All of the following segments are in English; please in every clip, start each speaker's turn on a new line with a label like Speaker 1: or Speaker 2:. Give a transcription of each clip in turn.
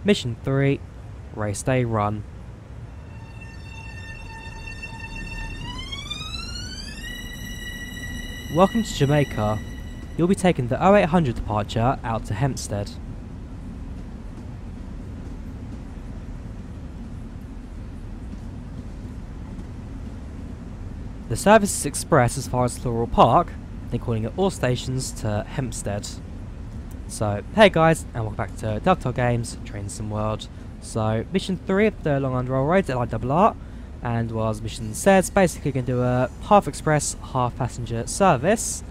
Speaker 1: Mission 3, Race Day Run. Welcome to Jamaica. You'll be taking the 0800 departure out to Hampstead. The service is express as far as Floral Park, then calling at all stations to Hampstead. So, hey guys, and welcome back to Delta Games, Train Sim World. So, mission 3 of the Long Island Railroad at LIRR, and was mission says basically going to do a half express, half passenger service.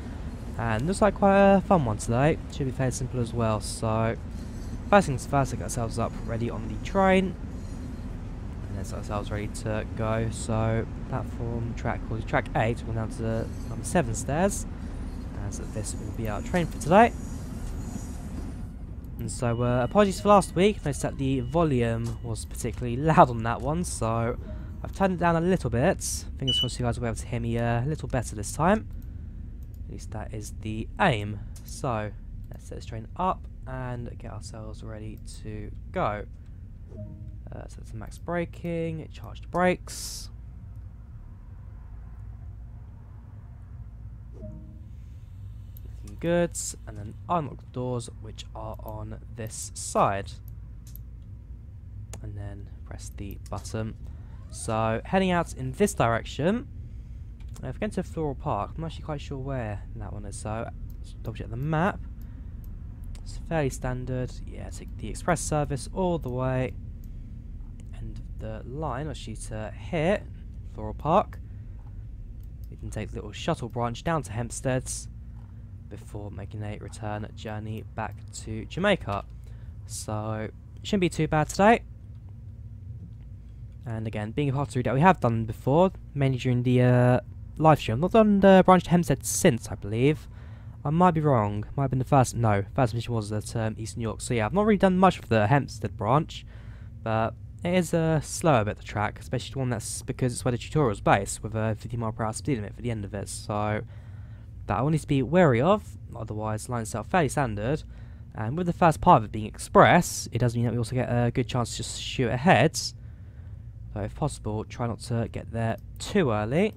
Speaker 1: And looks like quite a fun one today. Should be fairly simple as well. So, first things first, get ourselves up ready on the train. And then set ourselves ready to go. So, platform track called track 8, we're down to the number 7 stairs. As this will be our train for today. And so, apologies for last week. Noticed that the volume was particularly loud on that one, so I've turned it down a little bit. Fingers crossed you guys will be able to hear me a little better this time. At least that is the aim. So, let's set this train up and get ourselves ready to go. Set to max braking, charge the brakes. Goods, and then unlock the doors which are on this side, and then press the button. So heading out in this direction. If we're going to Floral Park, I'm not actually quite sure where that one is, so let's double check the map. It's fairly standard. Yeah, take the express service all the way end of the line actually to here, Floral Park. You can take the little shuttle branch down to Hampstead before making a return journey back to Jamaica. So, shouldn't be too bad today. And again, being a part of the route that we have done before, mainly during the live stream. I've not done the branch to Hampstead since, I believe. I might be wrong. Might have been the first. No, first mission was at East New York. So yeah, I've not really done much of the Hampstead branch, but it is a slower bit of the track, especially the one that's because it's where the tutorial's based, with a 50 mph speed limit for the end of it. So that I will need to be wary of, otherwise the line itself fairly standard, and with the first part of it being express, it does mean that we also get a good chance to just shoot ahead. So if possible, try not to get there too early,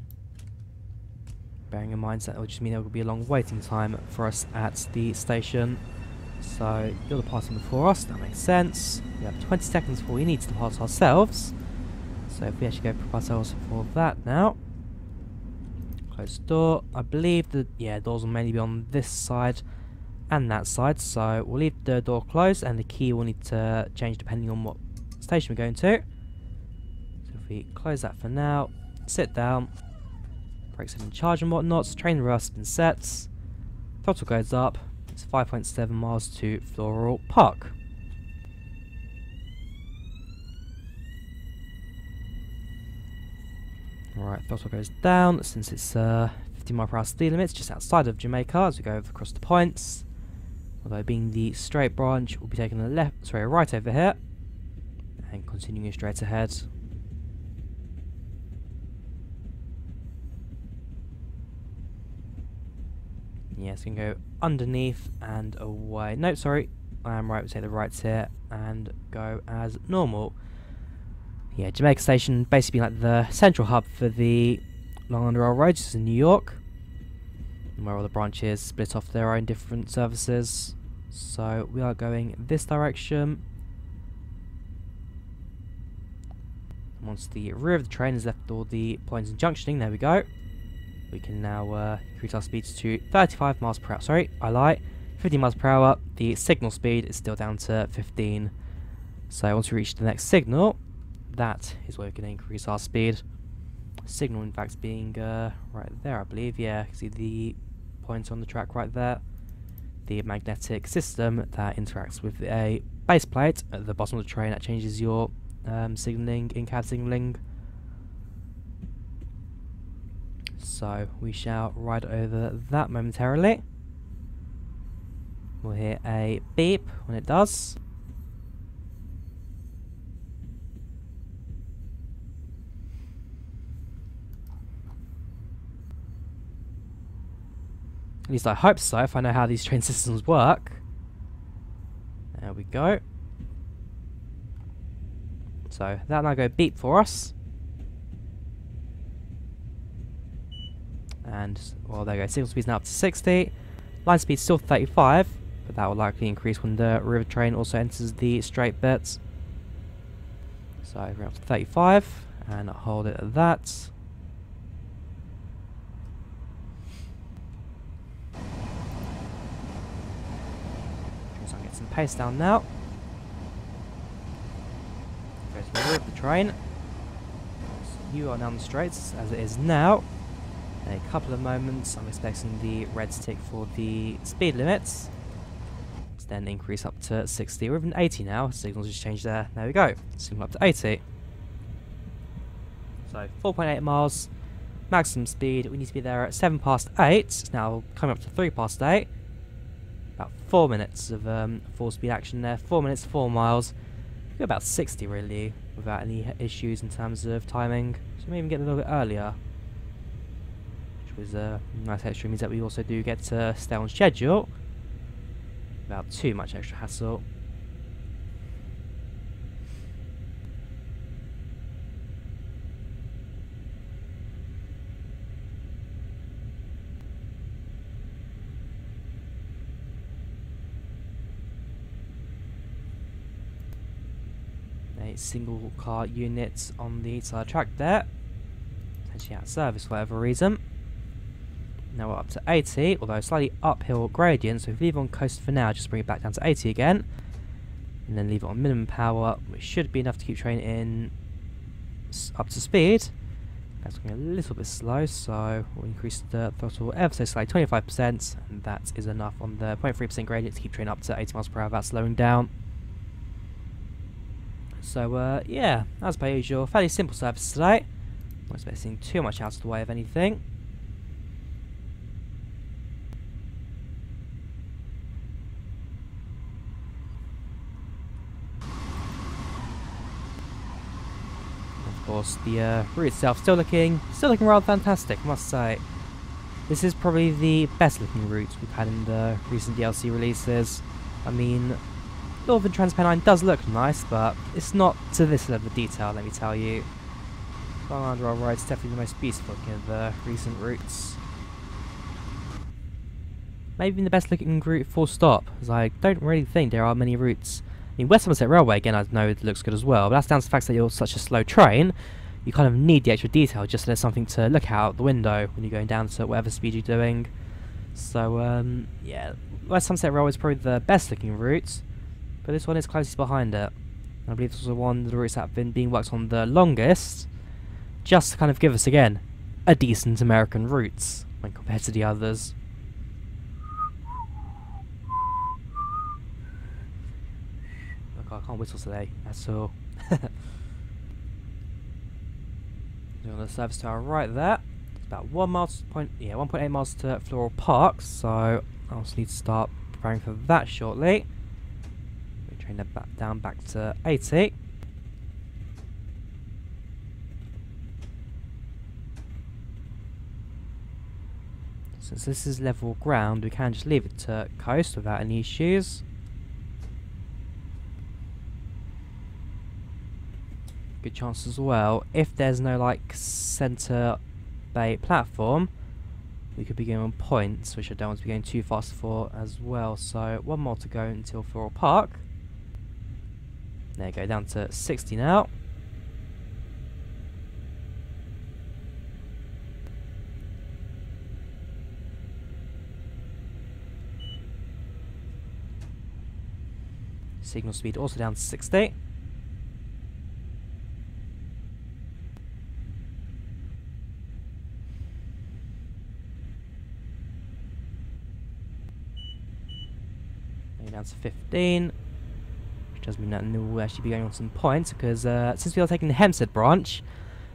Speaker 1: bearing in mind that it will just mean there will be a long waiting time for us at the station. So you're departing before us, that makes sense. We have 20 seconds before we need to depart ourselves, so if we actually go prepare ourselves for that now. Close the door. I believe the doors will mainly be on this side and that side, so we'll leave the door closed, and the key will need to change depending on what station we're going to. So if we close that for now, sit down, brakes have been charged and whatnot, train reverse has been set, throttle goes up. It's 5.7 miles to Floral Park. Alright, throttle goes down since it's 50 mph speed limits just outside of Jamaica as we go across the points. Although being the straight branch, we'll be taking a right over here and continuing straight ahead. Yeah, it's going to go underneath and away. No, sorry, I am right. We'll take the rights here and go as normal. Yeah, Jamaica Station basically being like the central hub for the Long Island Railroad, which is in New York, and where all the branches split off their own different services. So we are going this direction. And once the rear of the train has left all the points and junctioning, there we go. We can now increase our speeds to 35 miles per hour. Sorry, I lie. 50 miles per hour. The signal speed is still down to 15. So once we reach the next signal, that is where we can increase our speed. Signal, in fact, being right there, I believe. Yeah, you can see the points on the track right there. The magnetic system that interacts with a base plate at the bottom of the train that changes your signalling, in-cab signalling. So we shall ride over that momentarily. We'll hear a beep when it does. At least I hope so, if I know how these train systems work. There we go. So that'll now go beep for us. And, well, there you go. Signal speed's now up to 60. Line speed's still 35, but that will likely increase when the river train also enters the straight bits. So we're up to 35, and I'll hold it at that. So I'll get some pace down now. Go to the rear of the train. So you are down the straights as it is now. In a couple of moments, I'm expecting the red to tick for the speed limits. Let's then increase up to 60. We're even 80 now. Signal's just changed there. There we go. Signal up to 80. So 4.8 miles. Maximum speed. We need to be there at 7 past 8. It's now coming up to 3 past 8. About 4 minutes of full speed action there. 4 minutes, 4 miles. We go about 60 really, without any issues in terms of timing. So we may even get a little bit earlier. Which was a nice extra, means that we also do get to stay on schedule without too much extra hassle. A single car unit on the side track there, potentially out of service for whatever reason. Now we're up to 80, although slightly uphill gradient, so if we leave it on coast for now, just bring it back down to 80 again. And then leave it on minimum power, which should be enough to keep train in up to speed. That's going a little bit slow, so we'll increase the throttle ever so slightly, 25%, and that is enough on the 0.3% gradient to keep train up to 80 miles per hour without slowing down. So yeah, as per usual, fairly simple service today. Not expecting too much out of the way of anything. Of course, the route itself still looking rather fantastic, I must say. This is probably the best looking route we've had in the recent DLC releases. I mean, Northern Transpennine does look nice, but it's not to this level of detail, let me tell you. Long Rail Road is definitely the most beautiful looking of the recent routes. Maybe even the best looking route full stop, as I don't really think there are many routes. I mean, West Somerset Railway, again, I know it looks good as well, but that's down to the fact that you're such a slow train, you kind of need the extra detail just so there's something to look out the window when you're going down to whatever speed you're doing. So, yeah, West Somerset Railway is probably the best looking route, but this one is closest behind it. I believe this was one of the routes that have been being worked on the longest, just to kind of give us, again, a decent American route when compared to the others. I can't whistle today, that's all. Doing the service to our right there. It's about 1.8 miles to Floral Park, so I'll just need to start preparing for that shortly. We train that back to 80. Since this is level ground, we can just leave it to coast without any issues. Good chance as well, if there's no like centre bay platform, we could be going on points, which I don't want to be going too fast for as well. So 1 more to go until Floral Park. There you go, down to 60 now. Signal speed also down to 60. Down to 15, which does mean that we'll actually be going on some points, because since we are taking the Hampstead branch,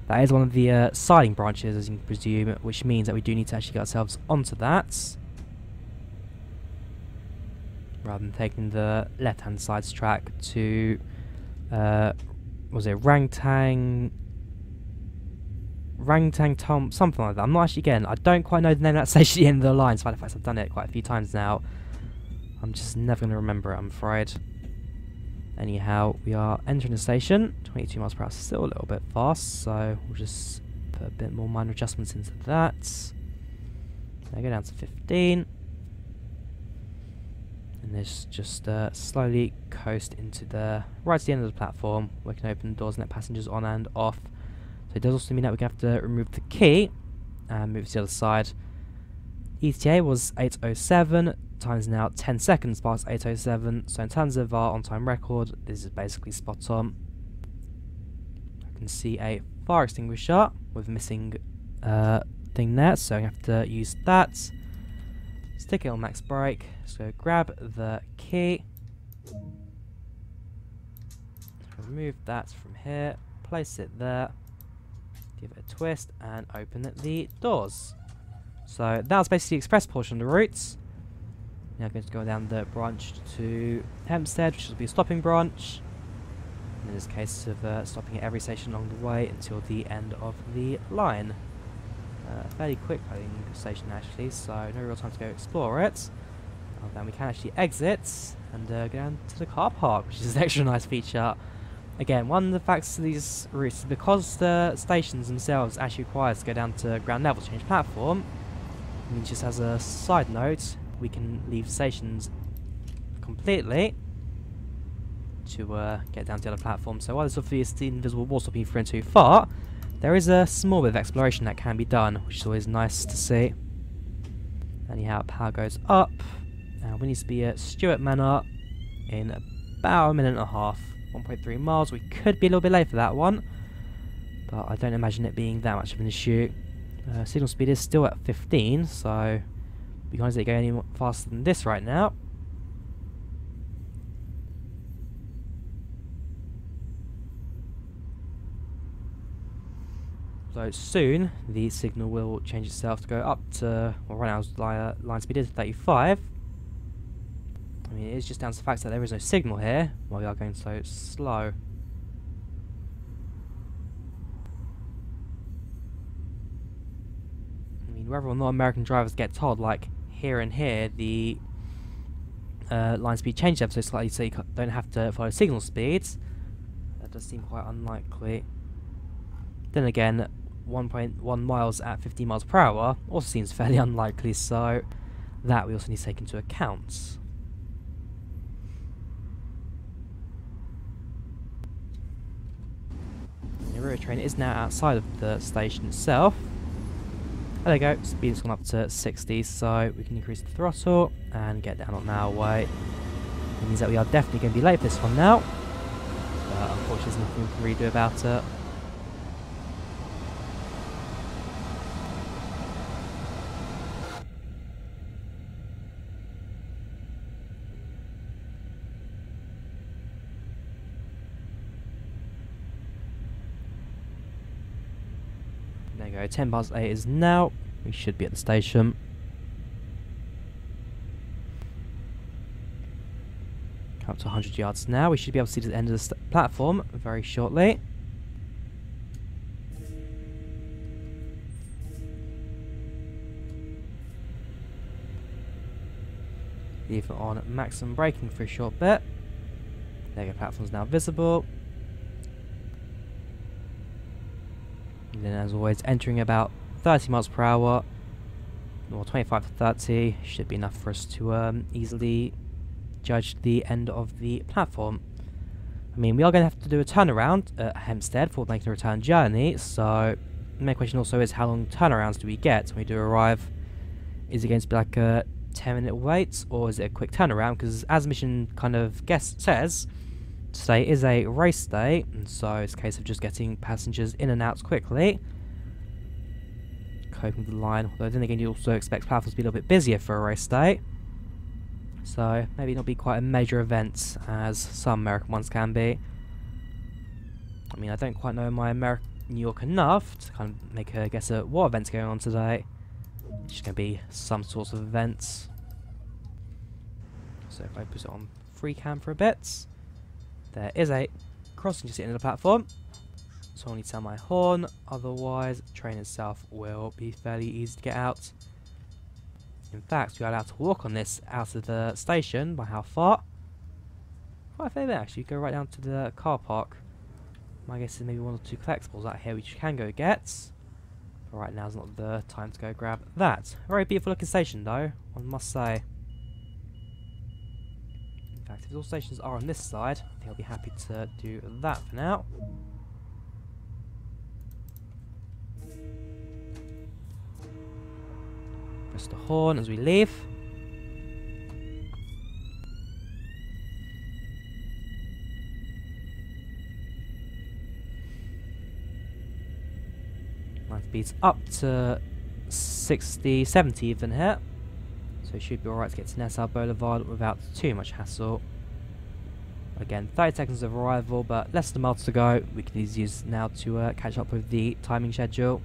Speaker 1: that is one of the siding branches, as you can presume, which means that we do need to actually get ourselves onto that, rather than taking the left-hand side's track to, was it Rangtang Tom, something like that. I'm not actually, again, I don't quite know the name of that station at the end of the line, despite the fact I've done it quite a few times now. I'm just never going to remember it, I'm afraid. Anyhow, we are entering the station. 22 miles per hour is still a little bit fast, so we'll just put a bit more minor adjustments into that. Now go down to 15. And this just slowly coast into the right to the end of the platform. We can open the doors and let passengers on and off. So it does also mean that we have to remove the key and move to the other side. ETA was 8:07. Time is now 10 seconds past 8:07. So in terms of our on-time record, this is basically spot on. I can see a fire extinguisher with a missing thing there, so I have to use that. Stick it on max brake. So grab the key. Remove that from here. Place it there. Give it a twist and open the doors. So that was basically the express portion of the route. Now I'm going to go down the branch to Hampstead, which will be a stopping branch. In this case of stopping at every station along the way until the end of the line. Fairly quick I think station actually, so no real time to go explore it. Then we can actually exit and go down to the car park, which is an extra nice feature. Again, one of the facts of these routes is because the stations themselves actually require us to go down to ground level to change platform. I mean, just as a side note, we can leave stations completely to get down to the other platform. So while there's obviously invisible wall stopping you from too far, there is a small bit of exploration that can be done, which is always nice to see. Anyhow, power goes up. We need to be at Stewart Manor in about a minute and a half. 1.3 miles. We could be a little bit late for that one, but I don't imagine it being that much of an issue. Signal speed is still at 15, so we can't go any faster than this right now. So soon the signal will change itself to go up to, well, right now line speed is 35. I mean, it is just down to the fact that there is no signal here while we are going so slow. I mean, whether or not American drivers get told, like, here and here, the line speed changes ever so slightly so you don't have to follow signal speeds, that does seem quite unlikely. Then again, 1.1 miles at 15 miles per hour also seems fairly unlikely, so that we also need to take into account. The railway train is now outside of the station itself. There we go, speed has gone up to 60, so we can increase the throttle and get down on our way. It means that we are definitely going to be late for this one now, but unfortunately there's nothing we can really do about it. There you go, 10 past 8 is now. We should be at the station. Come up to 100 yards now. We should be able to see the end of the platform very shortly. Leave it on maximum braking for a short bit. There you go, platform's now visible. And then as always, entering about 30 miles per hour, or 25 to 30, should be enough for us to easily judge the end of the platform. I mean, we are going to have to do a turnaround at Hampstead for making a return journey, so the main question also is how long turnarounds do we get when we do arrive? Is it going to be like a 10-minute wait, or is it a quick turnaround? Because as the mission kind of says, today is a race day, and so it's a case of just getting passengers in and out quickly. Coping with the line, although then again you also expect platforms to be a little bit busier for a race day. So maybe not be quite a major event as some American ones can be. I mean, I don't quite know my New York enough to kind of make a guess at what events are going on today. It's just going to be some sorts of events. So if I put it on free cam for a bit, there is a crossing just at the end of the platform, so I'll need to sound my horn, otherwise the train itself will be fairly easy to get out. In fact, we are allowed to walk on this out of the station. By how far? quite a fair bit actually. Go right down to the car park. My guess is maybe 1 or 2 collectibles out here which you can go get. But right now is not the time to go grab that. Very beautiful looking station though, one must say. In fact, if all stations are on this side, I think I'll be happy to do that for now. Press the horn as we leave. Life speed's up to 60, 70 even here. So it should be alright to get to Nassau Boulevard without too much hassle. Again, 30 seconds of arrival, but less than a mile to go. We can easily use now to catch up with the timing schedule.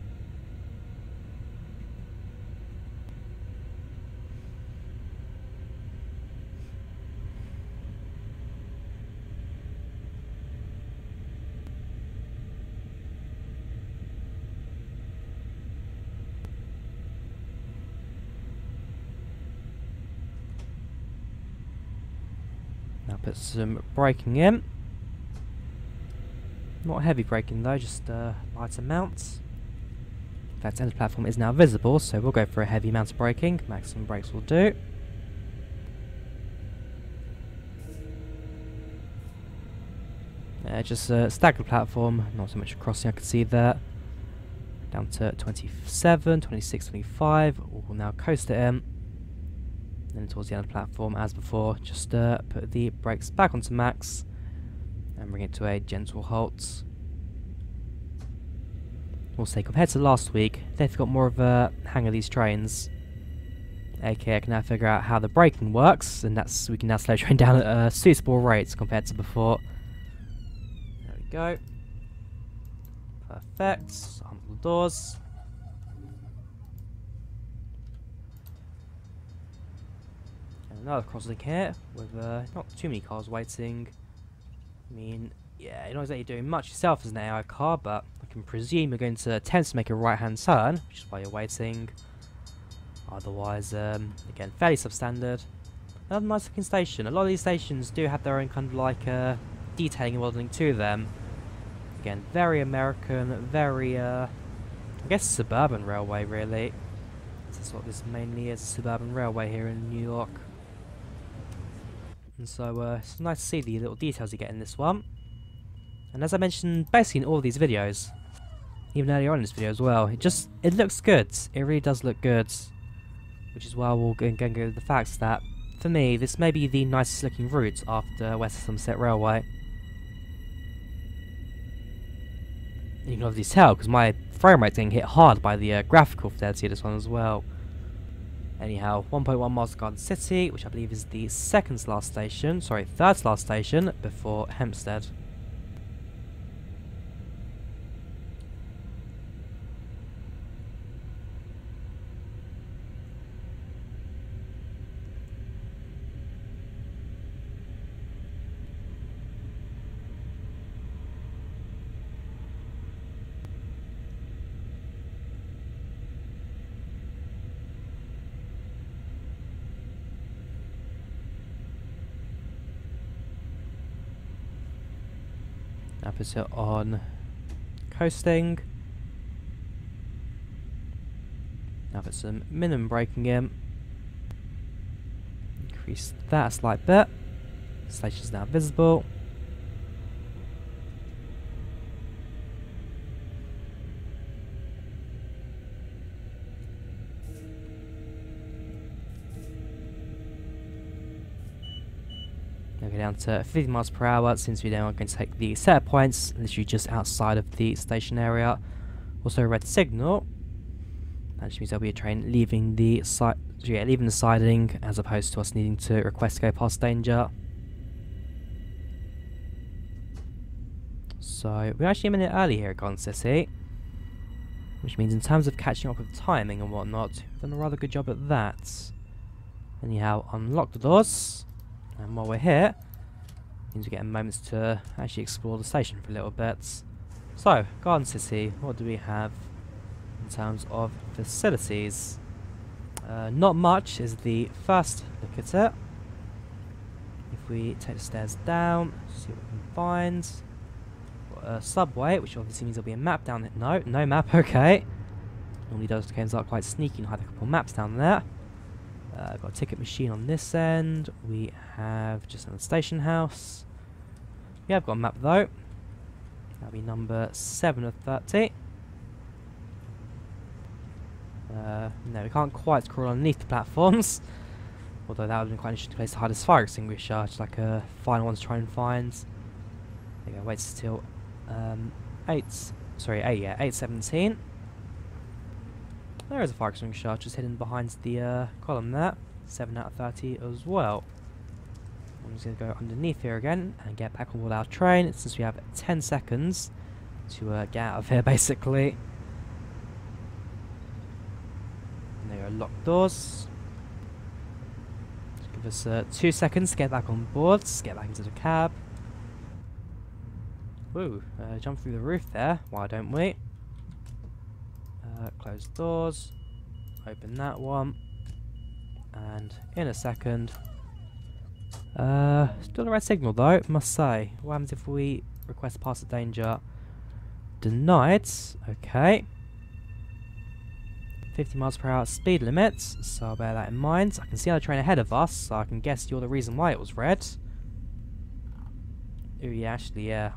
Speaker 1: Now put some braking in. Not heavy braking though, just light amounts. In fact, the end platform is now visible, so we'll go for a heavy amount of braking. Maximum brakes will do. Just a staggered platform, not so much crossing I can see there. Down to 27, 26, 25. We'll now coast it in. Then towards the end of the platform, as before, just put the brakes back onto max and bring it to a gentle halt. Also, compared to last week, they've got more of a hang of these trains. Okay, I can now figure out how the braking works, and we can now slow train down at suitable rates compared to before. There we go. Perfect. Unlock the doors. Another crossing here with not too many cars waiting. I mean, yeah, you're not exactly doing much yourself as an AI car, but I can presume you're going to attempt to make a right-hand turn, which is why you're waiting. Otherwise, again, fairly substandard. Another nice looking station. A lot of these stations do have their own kind of like detailing and modelling to them. Again, very American, very, I guess, suburban railway, really. This is what this mainly is, a suburban railway here in New York. And so it's nice to see the little details you get in this one. And as I mentioned basically in all of these videos, even earlier on in this video as well, it looks good. It really does look good. Which is why we'll go with the facts that, for me, this may be the nicest looking route after West Somerset Railway. You can obviously tell because my frame rate's getting hit hard by the graphical fidelity of this one as well. Anyhow, 1.1 miles to Garden City, which I believe is the third to last station before Hampstead. Now put it on coasting. Now put some minimum braking in. Increase that a slight bit. The station is now visible. Now go down to 50 miles per hour since we now are going to take the set points literally just outside of the station area. Also a red signal. That just means there'll be a train leaving the siding as opposed to us needing to request to go past danger. So we're actually a minute early here at Garden City, which means in terms of catching up with timing and whatnot, we've done a rather good job at that. Anyhow, unlock the doors. And while we're here, it means we get moments to actually explore the station for a little bit. So, Garden City, what do we have in terms of facilities? Not much is the first look at it. If we take the stairs down, see what we can find. Got a subway, which obviously means there'll be a map down there. No, no map, okay. Normally those games are quite sneaky and hide a couple maps down there. Got a ticket machine on this end. We have just another station house. Yeah, I've got a map though. That'll be number 7 of 30. No, we can't quite crawl underneath the platforms. Although that would have been quite an interesting place to hide a fire extinguisher. Just like a final one to try and find. There you go, wait till 8:17. There is a fire extinguisher just hidden behind the column there. 7 out of 30 as well. I'm just going to go underneath here again and get back on board our train since we have 10 seconds to get out of here basically. And there go, locked doors. Just give us 2 seconds to get back on board, get back into the cab. Woo, jump through the roof there, why don't we? Close doors, open that one, and in a second. Still the red signal though, must say. What happens if we request pass the danger? Denied, okay. 50 miles per hour speed limits, so I'll bear that in mind. I can see another train ahead of us, so I can guess you're the reason why it was red. Ooh, yeah, actually, yeah.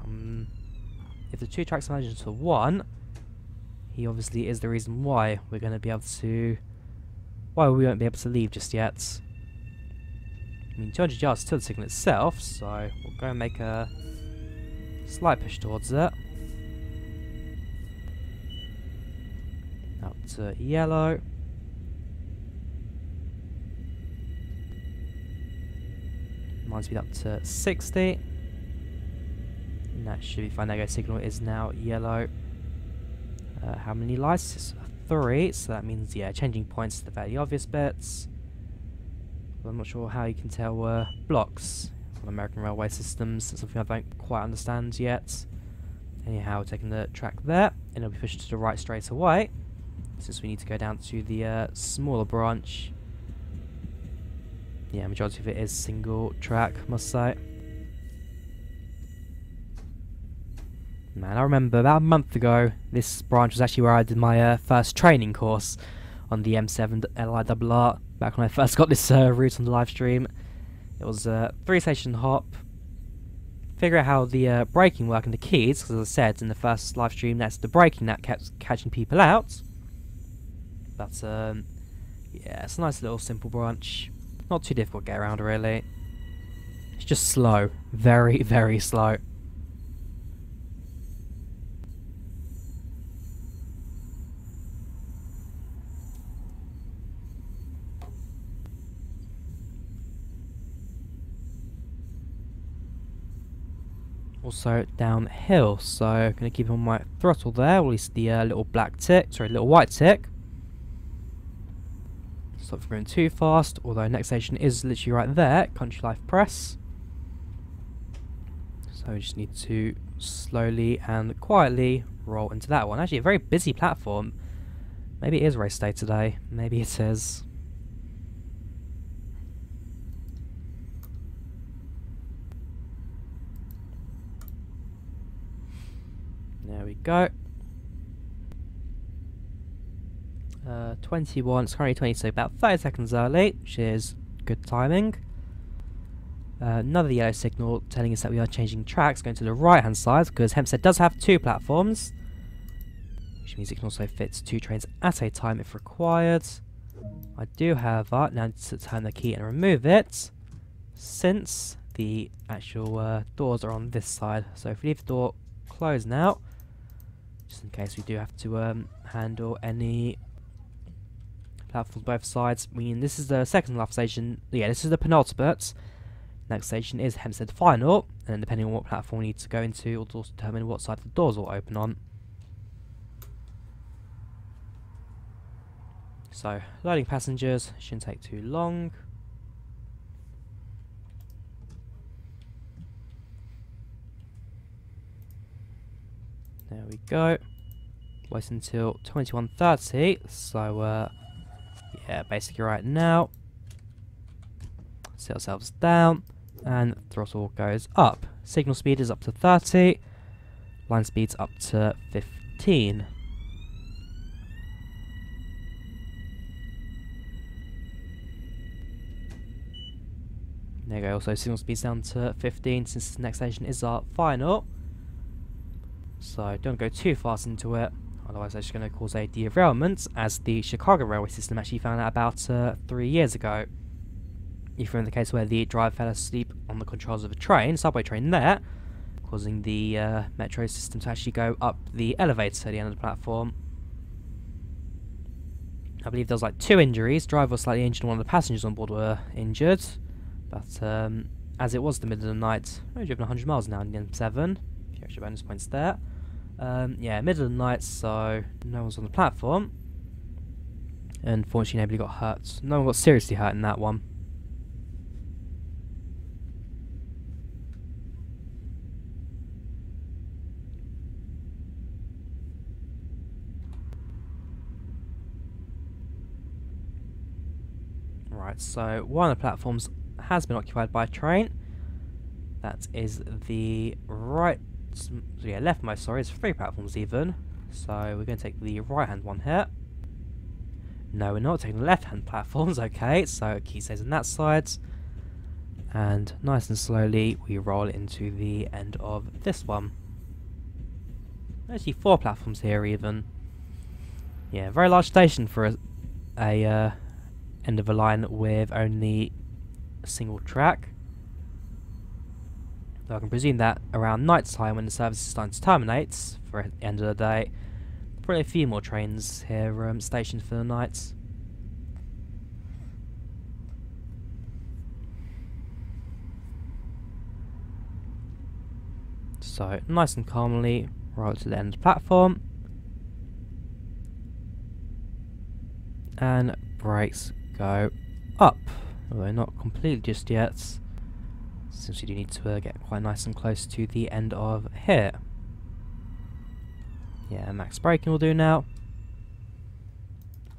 Speaker 1: If the 2 tracks merge into 1, he obviously is the reason why we're going to be able to... why we won't be able to leave just yet. I mean, 200 yards to the signal itself, so we'll go and make a slight push towards it. Up to yellow. Mine speed up to 60. And that should be fine. There you go, signal is now yellow. How many lights? It's 3, so that means, yeah, changing points to the fairly obvious bits. But I'm not sure how you can tell blocks on American railway systems. That's something I don't quite understand yet. Anyhow, we're taking the track there, and it'll be pushed to the right straight away, since we need to go down to the smaller branch. Yeah, majority of it is single track, must say. Man, I remember about a month ago, this branch was actually where I did my first training course on the M7 LIRR, back when I first got this route on the live stream. It was a 3-station hop. Figure out how the braking worked and the keys, because as I said in the first live stream, that's the braking that kept catching people out. But yeah, it's a nice little simple branch. Not too difficult to get around really. It's just slow. Very, very slow. Also downhill, so I'm going to keep on my throttle there, or at least the little black tick, sorry, little white tick. Stop from going too fast, although next station is literally right there, Country Life Press. So we just need to slowly and quietly roll into that one. Actually a very busy platform. Maybe it is race day today, maybe it is. There we go. 21, it's currently 20, so about 30 seconds early, which is good timing. Another yellow signal telling us that we are changing tracks, going to the right hand side, because Hampstead does have 2 platforms, which means it can also fit 2 trains at a time if required. I do, however, now need to turn the key and remove it, since the actual doors are on this side. So if we leave the door closed now, just in case we do have to handle any platforms both sides. I mean, this is the second last station. Yeah, this is the penultimate. Next station is Hampstead Final, and then depending on what platform we need to go into, it will also determine what side the doors will open on. So, loading passengers shouldn't take too long. There we go. Wait until 21:30. So, yeah, basically right now. Sit ourselves down. and throttle goes up. Signal speed is up to 30, line speed's up to 15. There you go, also signal speed's down to 15 since the next station is our final. So don't go too fast into it, otherwise that's just going to cause a derailment, as the Chicago railway system actually found out about 3 years ago. If you're in the case where the driver fell asleep on the controls of a train, subway train there, causing the metro system to actually go up the elevator at the end of the platform. I believe there was like 2 injuries. Driver was slightly injured and one of the passengers on board were injured. But as it was the middle of the night, I've driven 100 miles now in the M7. A few extra bonus points there. Yeah, middle of the night, so no one's on the platform. Unfortunately, nobody got hurt. No one got seriously hurt in that one. Right, so one of the platforms has been occupied by a train. That is the leftmost, sorry, it's 3 platforms even. So we're going to take the right hand one here. No, we're not taking the left hand platforms, okay, so key stays on that side. And nice and slowly we roll into the end of this one. Actually 4 platforms here even. Yeah, very large station for a end of a line with only a single track. So I can presume that around night time when the service is starting to terminate for the end of the day, probably a few more trains here stationed for the night. So nice and calmly roll to the end of the platform, and brakes go up, although not completely just yet, since we do need to get quite nice and close to the end of here. Yeah, max braking will do now.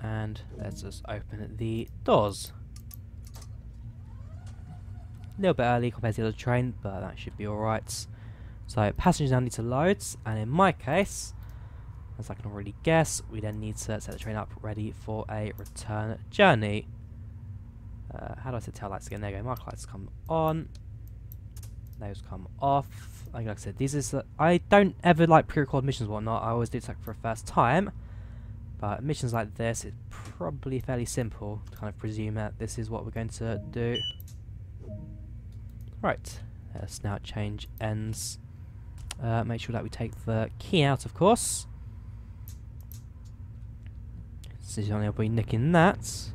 Speaker 1: And let's just open the doors. A little bit early compared to the other train, but that should be alright. So passengers now need to load, and in my case, as I can already guess, we then need to set the train up ready for a return journey. How do I set tail lights again? There you go, mark lights come on. Those come off. Like I said, this is I don't ever like pre-record missions and whatnot. I always do it like for a first time. But missions like this, it's probably fairly simple to kind of presume that this is what we're going to do. Right, snout change ends. Make sure that we take the key out, of course. So you'll only be nicking that.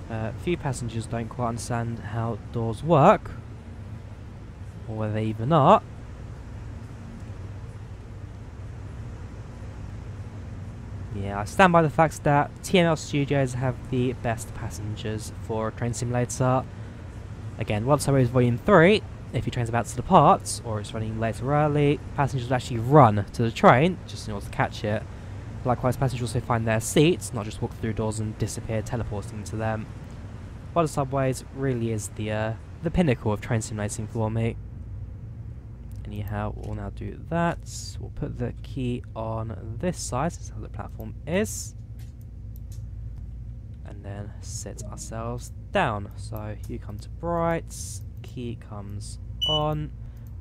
Speaker 1: A few passengers don't quite understand how doors work, or whether they even are. Yeah, I stand by the fact that TML Studios have the best passengers for a train simulator. Again, once I raise volume 3, if your train's about to depart, or it's running late or early, passengers will actually run to the train, just in order to catch it. Likewise, passengers also find their seats, not just walk through doors and disappear, teleporting to them. While the subways really is the pinnacle of train simulating for me. Anyhow, we'll now do that. We'll put the key on this side, that's how the platform is. And then sit ourselves down. So you come to brights, key comes on,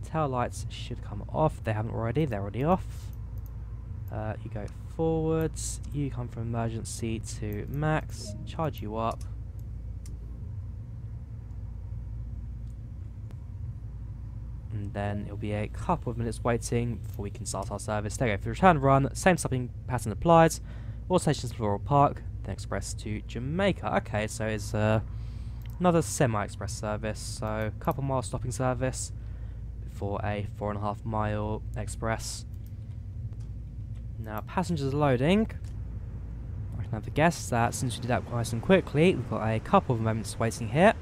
Speaker 1: tail lights should come off. They haven't already, they're already off. You go forwards, you come from emergency to max, charge you up. And then it'll be a couple of minutes waiting before we can start our service. There you go, for the return run, same stopping pattern applies. All stations to Floral Park, then express to Jamaica. Okay, so it's another semi-express service, so a couple mile stopping service before a 4.5 mile express. Now, passengers are loading. I can have the guess that since we did that nice and quickly, we've got a couple of moments waiting here.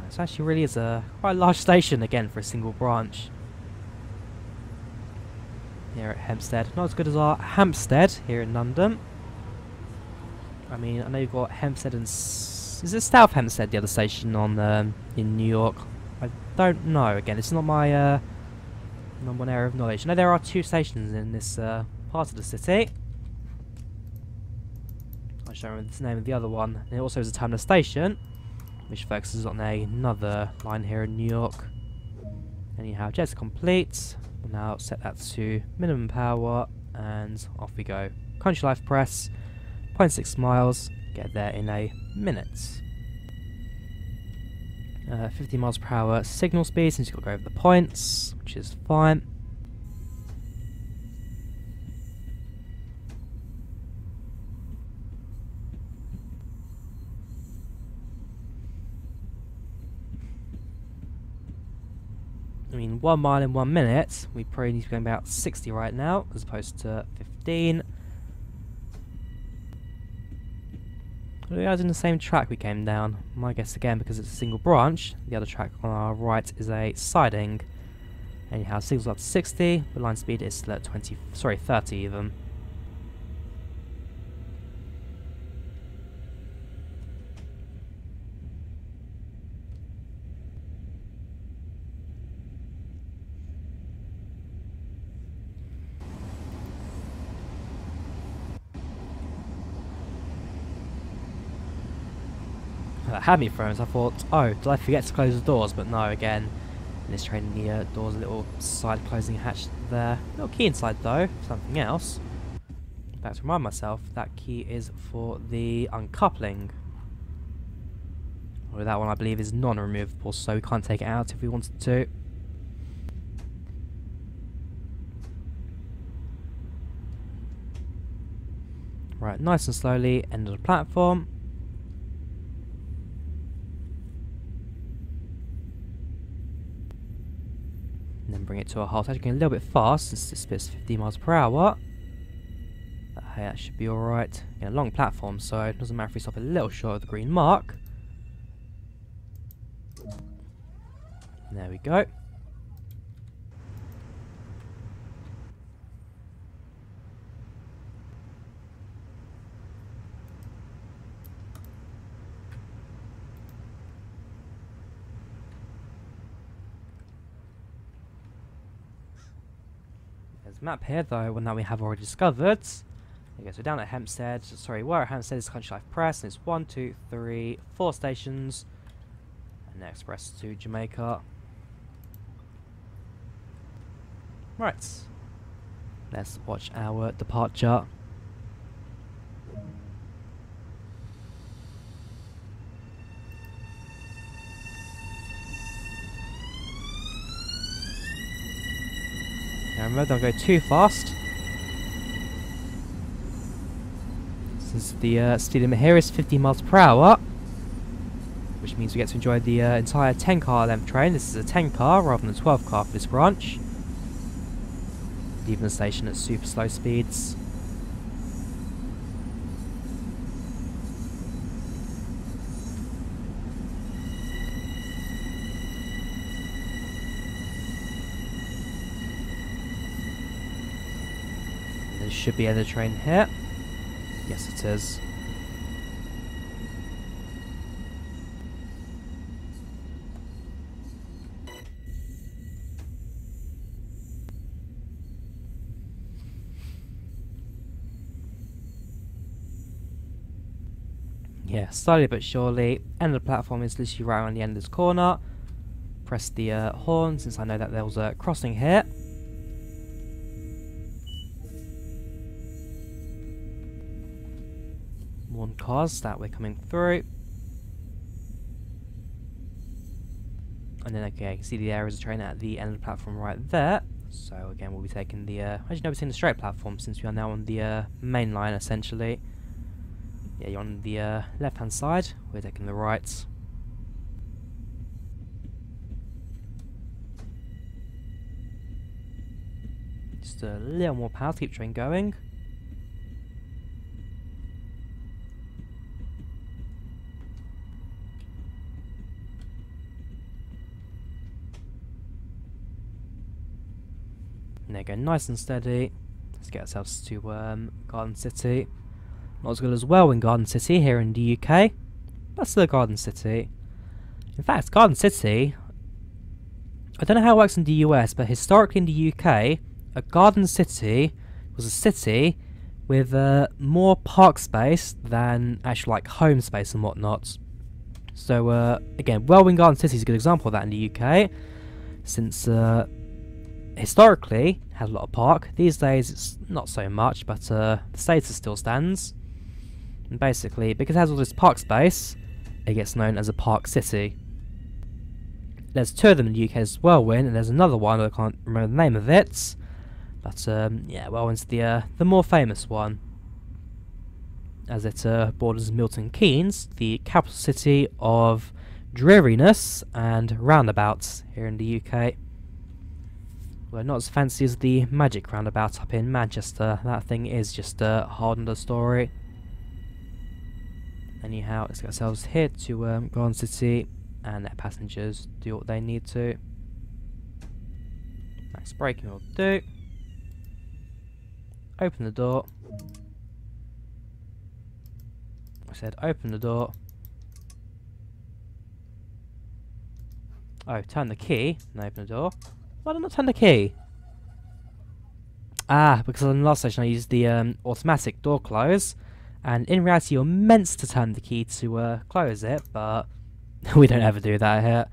Speaker 1: This actually really is a quite large station again for a single branch. Here at Hampstead. Not as good as our Hampstead here in London. I mean, I know you've got Hampstead and... is it South Hampstead, the other station on in New York? I don't know. Again, it's not my number one area of knowledge. I know there are 2 stations in this part of the city. I don't remember the name of the other one. And it also has a terminal station, which focuses on another line here in New York. Anyhow, jet's complete. We'll now set that to minimum power, and off we go. Country Life Press, 0.6 miles, get there in a minute. 50 miles per hour signal speed, since you've got to go over the points, which is fine. I mean, 1 mile in 1 minute, we probably need to be going about 60 right now, as opposed to 15. We are in the same track we came down. My guess again, because it's a single branch, the other track on our right is a siding. Anyhow, signal's up to 60, but line speed is still at 30 even. That had me frozen. I thought, oh, did I forget to close the doors? But no, again, in this train, the door's a little side closing hatch there. A little key inside though, something else. In fact, to remind myself, that key is for the uncoupling. Although that one I believe is non-removable, so we can't take it out if we wanted to. Right, nice and slowly, end of the platform. And then bring it to a halt. Actually going a little bit fast since this bit's 50 miles per hour. But hey, that should be alright. Again, a long platform, so it doesn't matter if we stop a little short of the green mark. There we go. There's a map here though, one that we have already discovered. Okay, so down at Hampstead, sorry, we're at Hampstead is Country Life Press, and it's 1, 2, 3, 4 stations. And then express to Jamaica. Right. Let's watch our departure. Now remember, don't go too fast. Since the speed limit here is 50 miles per hour, which means we get to enjoy the entire 10 car length train. This is a 10 car rather than a 12 car for this branch. Leaving the station at super slow speeds. There should be another train here. Yes, it is. Yeah, slowly but surely. End of the platform is literally right around the end of this corner. Press the horn since I know that there was a crossing here. Warn cars that we're coming through. And then okay, you can see there is a train at the end of the platform right there. So again, we'll be taking the actually no, we're taking the straight platform since we are now on the main line essentially. Yeah, you're on the left hand side, we're taking the right. Just a little more power to keep the train going. And there we go, nice and steady. Let's get ourselves to Garden City. Not as good as Welwyn Garden City here in the UK, but still a garden city. In fact, Garden City, I don't know how it works in the US, but historically in the UK, a garden city was a city with more park space than actual like home space and whatnot. So again, Welwyn Garden City is a good example of that in the UK, since historically it had a lot of park. These days it's not so much, but the status still stands. And basically, because it has all this park space, it gets known as a park city. There's two of them in the UK as Welwyn, and there's another one, I can't remember the name of it. But yeah, Welwyn's the more famous one, as it borders Milton Keynes, the capital city of dreariness and roundabouts here in the UK. Well, not as fancy as the Magic Roundabout up in Manchester. That thing is just hard understory. Anyhow, let's get ourselves here to Garden City and let passengers do what they need to. Max braking will do. Open the door. I said open the door. Oh, turn the key and open the door. Why did I not turn the key? Ah, because on the last station I used the automatic door close, and in reality you're meant to turn the key to close it, but we don't ever do that here.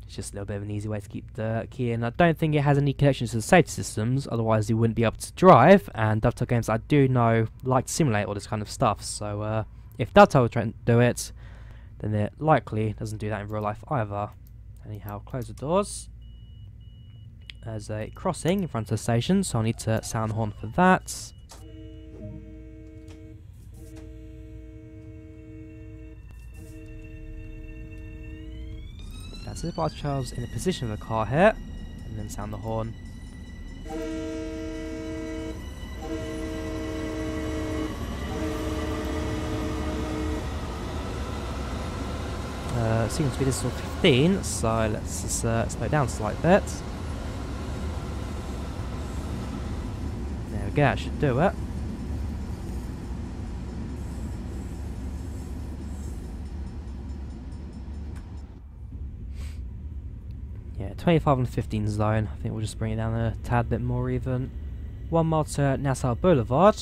Speaker 1: It's just a little bit of an easy way to keep the key in. I don't think it has any connections to the safety systems, otherwise you wouldn't be able to drive, and Dovetail Games I do know like to simulate all this kind of stuff, so if Dovetail will try and do it, then it likely doesn't do that in real life either. Anyhow, close the doors. There's a crossing in front of the station, so I need to sound the horn for that. That's it, put ourselves in the position of the car here, and then sound the horn. Signal speed is still 15, so let's just slow down a slight bit. There we go, that should do it. Yeah, 25 and 15 zone. I think we'll just bring it down a tad bit more even. 1 mile to Nassau Boulevard.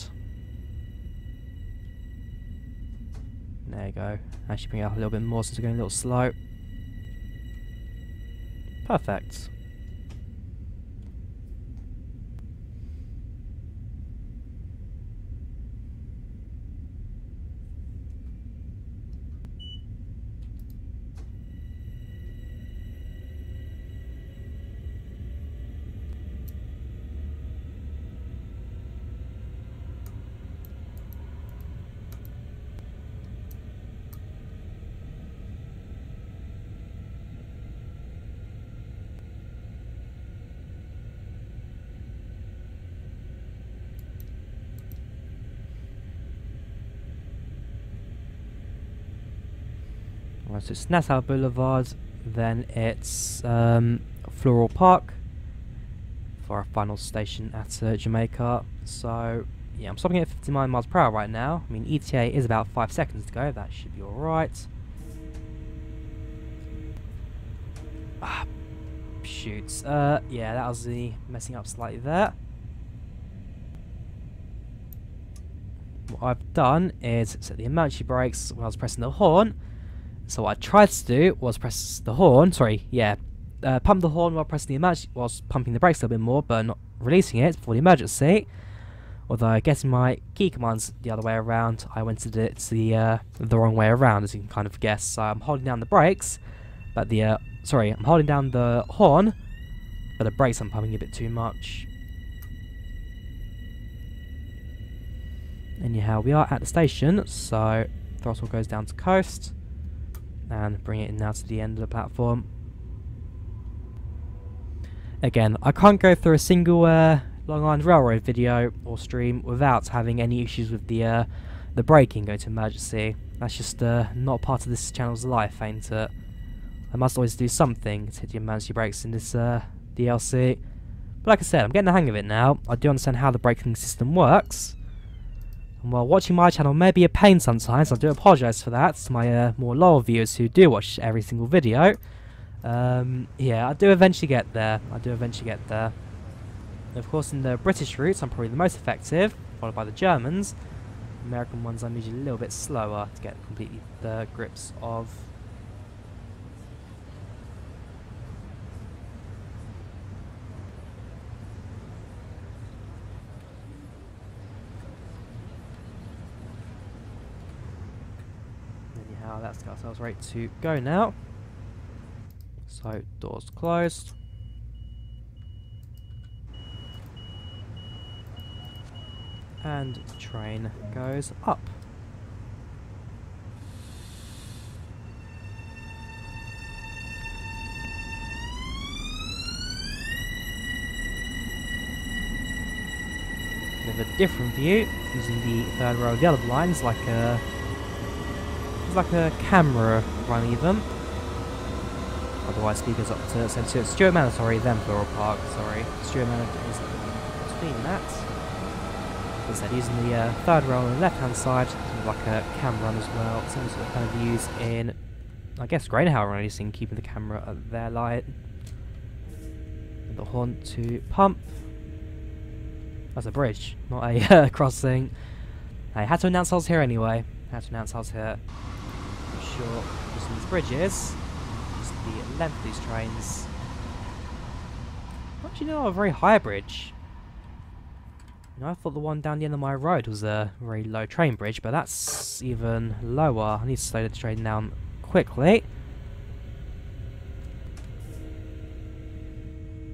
Speaker 1: There you go. Actually bring it up a little bit more since we're going a little slow. Perfect. Right, so it's Nassau Boulevard, then it's Floral Park for our final station at Jamaica. So yeah, I'm stopping at 59 miles per hour right now. I mean, ETA is about 5 seconds to go. That should be alright. Ah, shoots. Yeah, that was the messing up slightly there. What I've done is set the emergency brakes when I was pressing the horn. So what I tried to do was press the horn, pump the horn while pressing the emergency, whilst pumping the brakes a little bit more, but not releasing it for the emergency. Although getting my key commands the other way around, I went to it the wrong way around, as you can kind of guess. So I'm holding down the brakes, but I'm holding down the horn, but the brakes I'm pumping a bit too much. Anyhow, we are at the station, so throttle goes down to coast. And bring it in now to the end of the platform. Again, I can't go through a single Long Island Railroad video or stream without having any issues with the braking going to emergency. That's just not part of this channel's life, ain't it? I must always do something to hit the emergency brakes in this DLC. But like I said, I'm getting the hang of it now. I do understand how the braking system works. And while watching my channel may be a pain sometimes, I do apologise for that to my more loyal viewers who do watch every single video. Yeah, I do eventually get there. Of course, in the British routes, I'm probably the most effective, followed by the Germans. American ones, I'm usually a little bit slower to get completely the grips of. Anyhow, that's got ourselves ready to go now. So, doors closed. And train goes up. With a different view, using the third row of the other lines, like a camera running them. Otherwise, speakers up to Stuart Manor. Sorry, then Floral Park. Sorry, Stuart Manor is between that. As I said, using the third row on the left-hand side, like a camera run as well. Same sort of kind of views in, I guess, Grainhower run, using keeping the camera at their light. And the horn to pump. That's a bridge, not a crossing. I had to announce I was here anyway. I'm sure using these bridges, just the length of these trains. Actually, no, a very high bridge. You know, I thought the one down the end of my road was a very low train bridge, but that's even lower. I need to slow the train down quickly.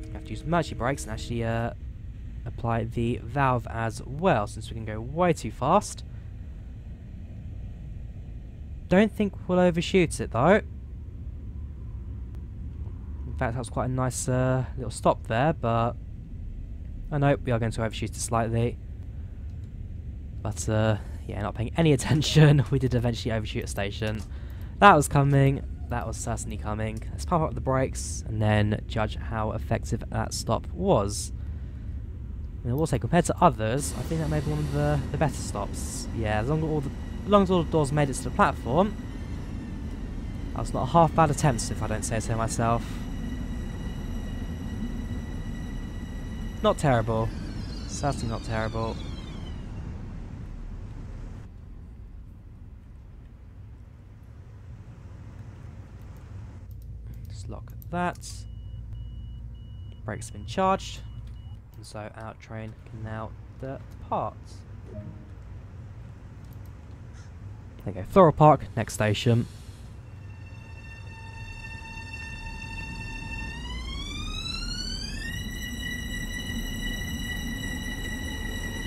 Speaker 1: I have to use emergency brakes and actually apply the valve as well, since we can go way too fast. Don't think we'll overshoot it though. In fact, that was quite a nice little stop there, but I know we are going to overshoot it slightly. But yeah, not paying any attention. We did eventually overshoot a station. That was coming. That was certainly coming. Let's pump up the brakes and then judge how effective that stop was. I mean, I will say, compared to others, I think that may be one of the better stops. Yeah, as long as all the doors made it to the platform, that was not a half bad attempt, if I don't say so myself. Not terrible. Certainly not terrible. Just lock that. Brakes have been charged. And so our train can now depart. There you go, Floral Park, next station.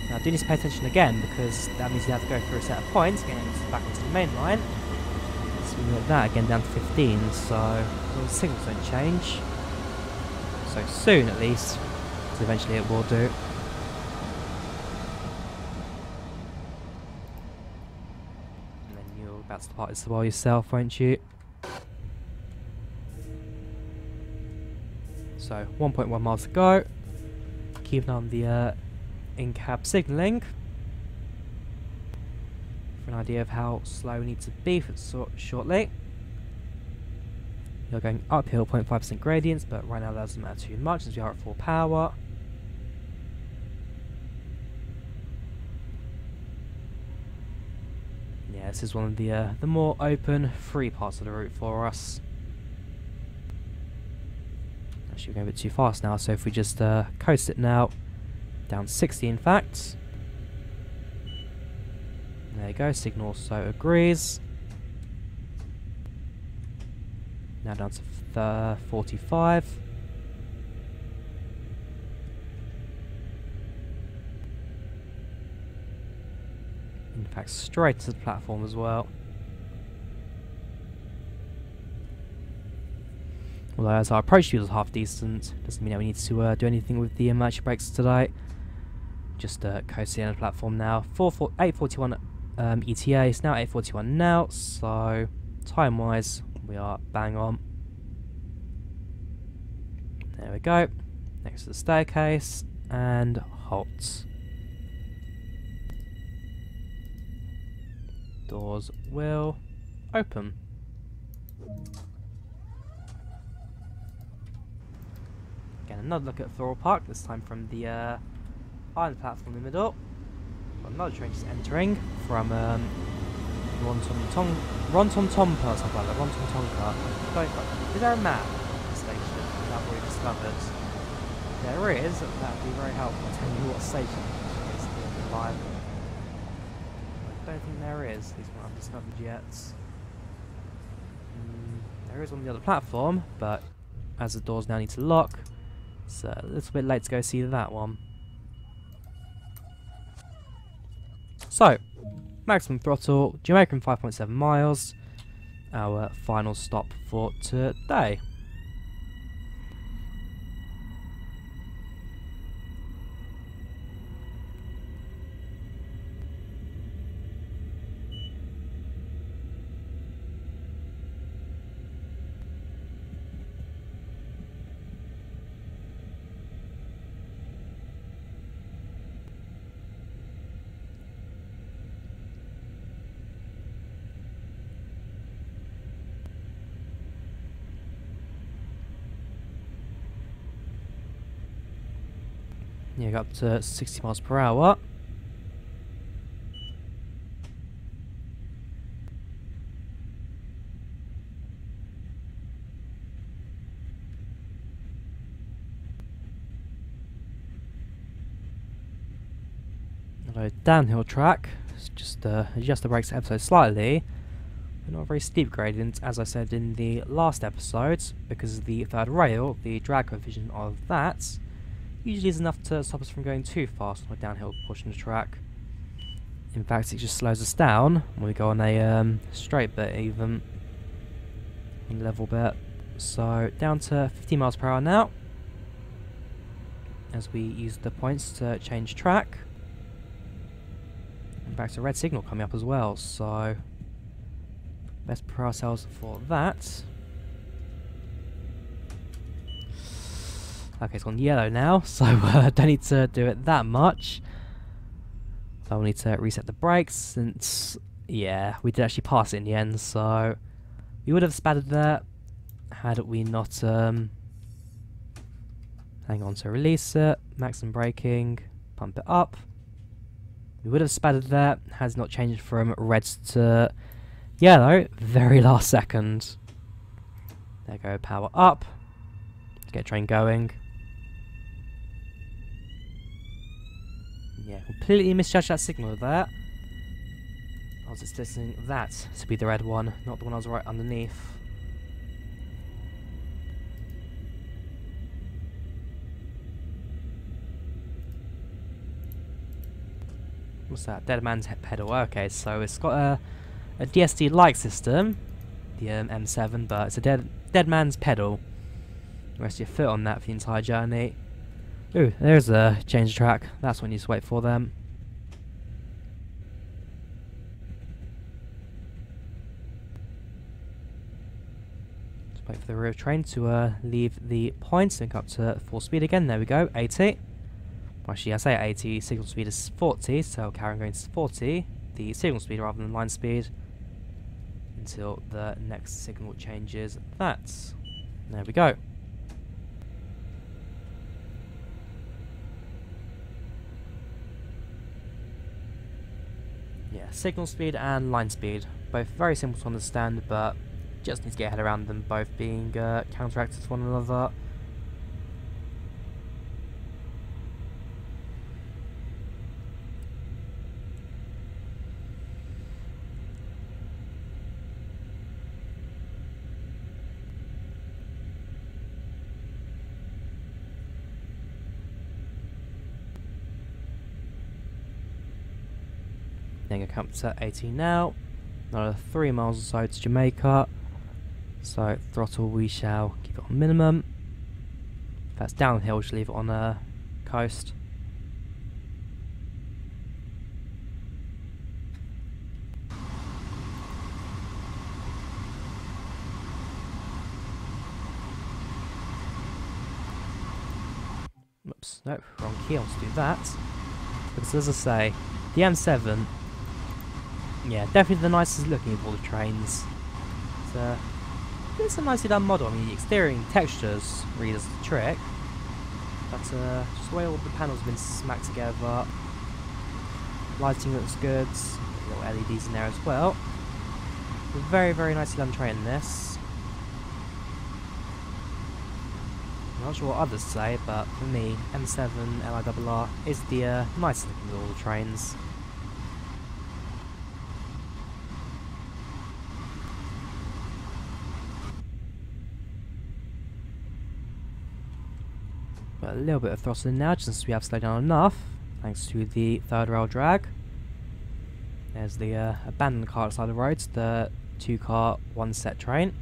Speaker 1: Now I do need to pay attention again, because that means you have to go through a set of points, getting back onto the main line. So we got that again down to 15, so the signals don't change. So soon at least, so eventually it will do. And then you're about to depart as well yourself, won't you? So 1.1 miles to go. Keep an eye on the in-cab signalling for an idea of how slow we need to be for shortly. You're going uphill 0.5% gradients, but right now that doesn't matter too much as we are at full power. Yeah, this is one of the more open, free parts of the route for us. Actually, we're going a bit too fast now, so if we just coast it now, down 60 in fact. There you go, signal also agrees. Now down to 45. In fact, straight to the platform as well. Although as our approach speed was half decent, doesn't mean that we need to do anything with the emergency brakes today. Just coast the end of the platform now. 8:41 ETA, it's now 8:41 now, so time-wise we are bang on. There we go, next to the staircase, and halt. Doors will open. Again, another look at Thorol Park, this time from the island platform in the middle. Got another train just entering from Rontontonka, something like that, Rontontonka. Is there a map of the station that we've discovered? There is, that would be very helpful to tell you what station it is in the live. I don't think there is, at least not undiscovered yet. There is on the other platform, but as the doors now need to lock, it's a little bit late to go see that one. So, maximum throttle, Jamaica 5.7 miles, our final stop for today. Yeah, got up to 60 miles per hour. Hello, downhill track. Just adjust the brakes ever so slightly. But not a very steep gradient, as I said in the last episode, because the third rail, the drag coefficient of that, usually is enough to stop us from going too fast on a downhill portion of the track. In fact, it just slows us down when we go on a straight bit, even on level bit. So down to 50 miles per hour now, as we use the points to change track. In fact, a red signal coming up as well, so best prepare ourselves for that. Okay, it's gone yellow now, so don't need to do it that much. So we'll need to reset the brakes, since, yeah, we did actually pass it in the end, so we would have spattered there had we not, hang on, to release it, maximum braking, pump it up. We would have spattered there had it not changed from red to yellow, very last second. There you go, power up, let's get train going. Yeah, completely misjudged that signal there. I was expecting that to be the red one, not the one I was right underneath. What's that? Dead man's pedal. Okay, so it's got a DSD-like system, the M7, but it's a dead man's pedal. Rest your foot on that for the entire journey. Ooh, there's a change track. That's what you need to wait for them. Just wait for the rear train to leave the point, sync up to full speed again. There we go, 80. Actually, I say 80, signal speed is 40, so carry on going to 40, the signal speed rather than line speed, until the next signal changes that. There we go. Yeah, signal speed and line speed, both very simple to understand, but just need to get your head around them both being counteracted to one another. Then come up to 80 now, another 3 miles or so to Jamaica, so throttle we shall keep it on minimum. If that's downhill, we should leave it on coast. Oops, nope, wrong key, I'll do that. Because as I say, the M7 Yeah, definitely the nicest looking of all the trains. It's a nicely done model. I mean, the exterior textures really does the trick. But just the way all the panels have been smacked together. Lighting looks good. Little LEDs in there as well. A very, very nicely done train, this. I'm not sure what others say, but for me, M7 LIRR is the nicest looking of all the trains. But a little bit of throttling now, just as we have slowed down enough, thanks to the third rail drag. There's the abandoned car outside the road, the 2-car, 1-set train.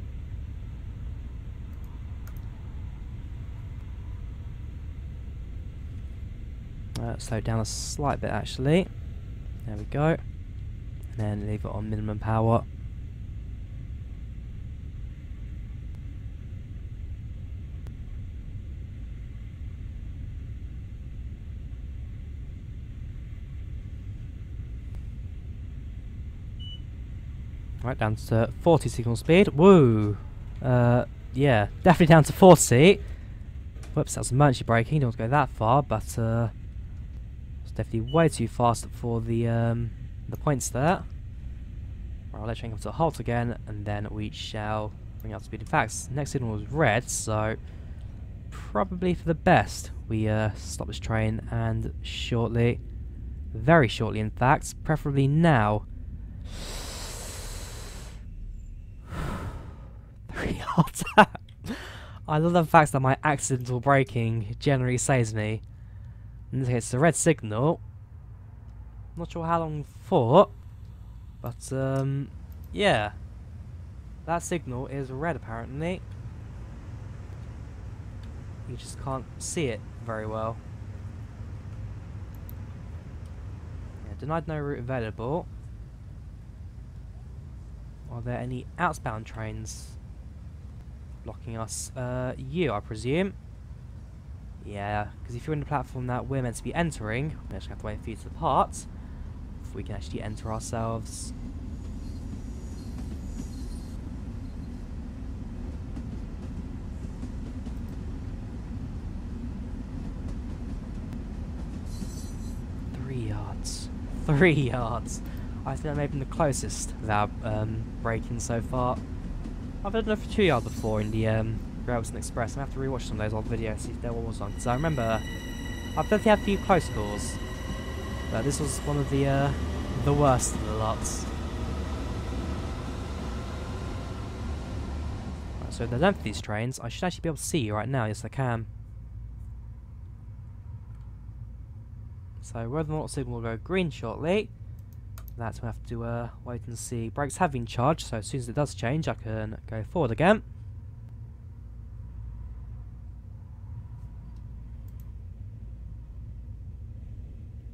Speaker 1: Slow it down a slight bit actually. There we go. And then leave it on minimum power. Right, down to 40 signal speed. Woo! Yeah, definitely down to 40. Whoops, that was emergency braking. Don't want to go that far, but it's definitely way too fast for the points there. Right, I'll let train come to a halt again, and then we shall bring up speed. In fact, next signal was red, so probably for the best we stop this train, and shortly, very shortly in fact, preferably now. 3 yards. I love the fact that my accidental braking generally saves me. In this case, it's a red signal. Not sure how long for, but yeah, that signal is red apparently. You just can't see it very well. Yeah, denied no route available. Are there any outbound trains blocking us? You, I presume. Yeah, because if you're in the platform that we're meant to be entering, we actually have to wait for you to depart before we can actually enter ourselves. Three yards. I think I may have been the closest without braking so far. I've done it for 2 yards before in the Railway Express. I have to rewatch some of those old videos, see if there was one. Because I remember I've definitely had a few close calls, but this was one of the worst of the lots. Right, so the length of these trains, I should actually be able to see you right now. Yes, I can. So whether or not the signal will go green shortly, that's we'll have to wait and see. Brakes have been charged, so as soon as it does change, I can go forward again.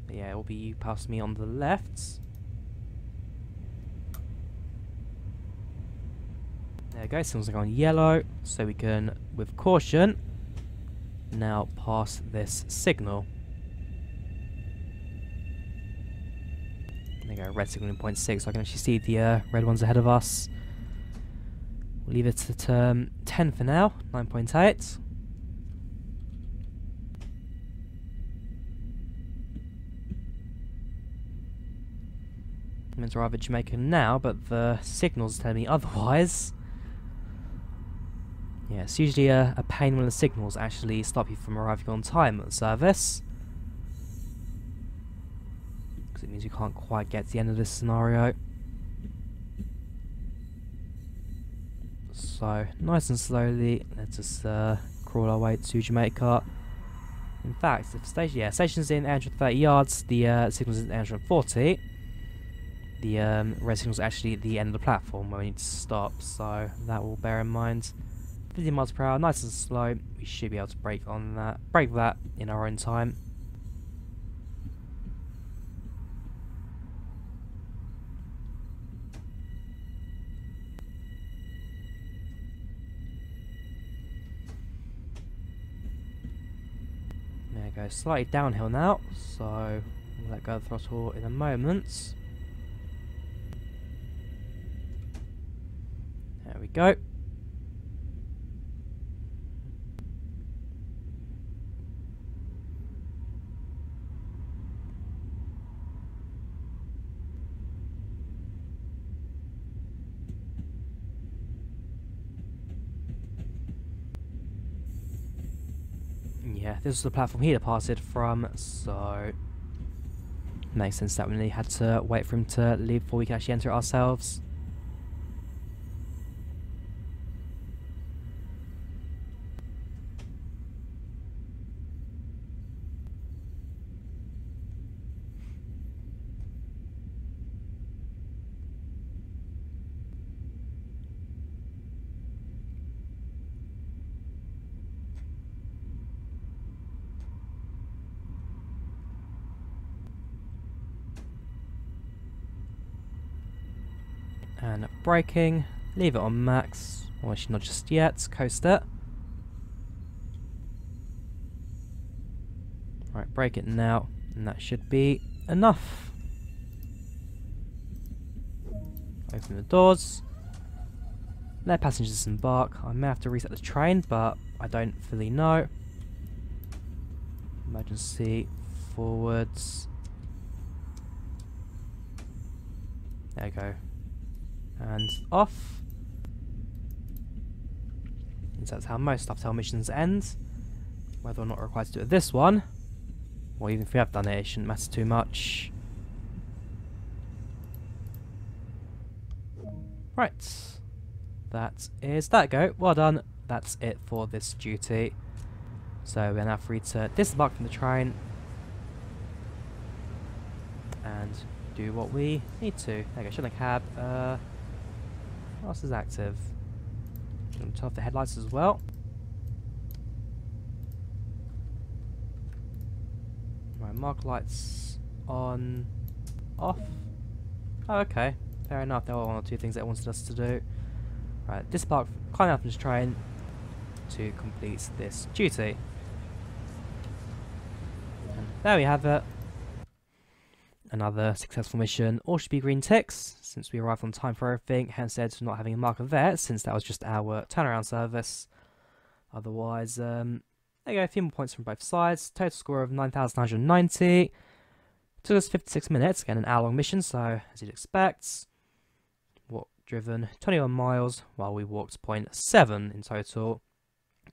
Speaker 1: But yeah, it will be you past me on the left. There we go, signals are going yellow, so we can, with caution, now pass this signal. There we go, red signal in 0.6, so I can actually see the red ones ahead of us. We'll leave it at 10 for now, 9.8. I'm meant to arrive at Jamaica now, but the signals tell me otherwise. Yeah, it's usually a pain when the signals actually stop you from arriving on time at the service. It means you can't quite get to the end of this scenario. So, nice and slowly, let's just crawl our way to Jamaica. In fact, if station's in 830 yards, the signal's in 840. The red signal's actually at the end of the platform where we need to stop, so that will bear in mind. 50 miles per hour, nice and slow. We should be able to brake that in our own time. Go slightly downhill now, so we'll let go of the throttle in a moment. go. Yeah, this is the platform he departed from, so makes sense that we really had to wait for him to leave before we can actually enter it ourselves. And braking, leave it on max, or actually not just yet, coast it. Right, brake it now, and that should be enough. Open the doors, let passengers disembark. I may have to reset the train, but I don't fully know. Emergency forwards. There we go. And off. And so that's how most Uptail missions end. Whether or not we're required to do it with this one, or even if we have done it, it shouldn't matter too much. Right. That is that go. Well done. That's it for this duty. So we're now free to disembark from the train and do what we need to. There we go, shut the cab. What else is active? Turn off the headlights as well. Right, mark lights on, off. Oh, okay, fair enough. There were one or two things that it wanted us to do. Right, disembark, climb up this train to complete this duty. And there we have it. Another successful mission. All should be green ticks, since we arrived on time for everything, Hampstead not having a mark of there, since that was just our turnaround service. Otherwise, there you go, a few more points from both sides. Total score of 9,990. Took us 56 minutes, again an hour-long mission, so as you'd expect. Driven 21 miles, while we walked 0.7 in total.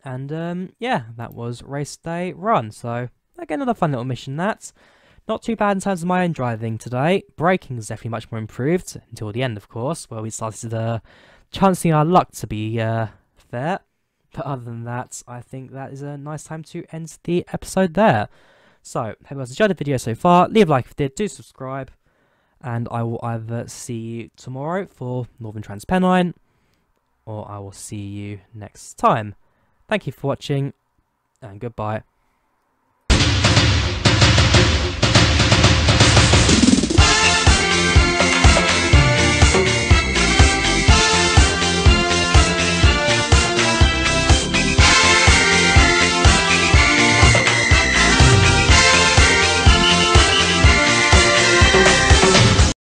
Speaker 1: And yeah, that was race day run, so again another fun little mission that. Not too bad in terms of my own driving today. Braking is definitely much more improved, until the end of course, where we started chancing our luck to be fair. But other than that, I think that is a nice time to end the episode there. So, hope you guys enjoyed the video so far. Leave a like if you did, do subscribe. And I will either see you tomorrow for Northern Transpennine, or I will see you next time. Thank you for watching, and goodbye.